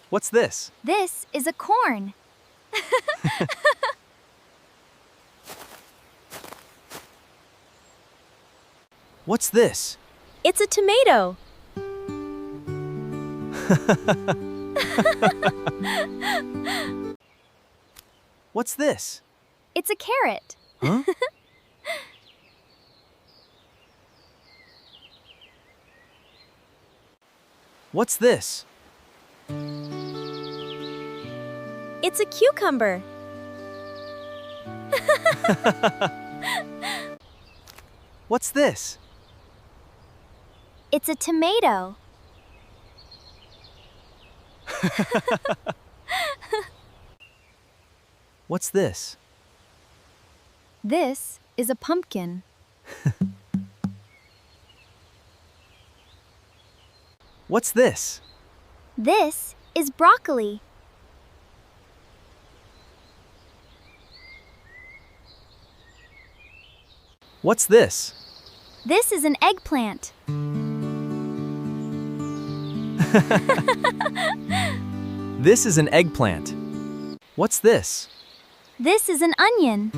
What's this? This is a corn. What's this? It's a tomato. What's this? It's a carrot. Huh? What's this? It's a cucumber. What's this? It's a tomato. What's this? This is a pumpkin. What's this? This is broccoli. What's this? This is an eggplant. This is an eggplant. What's this? This is an onion.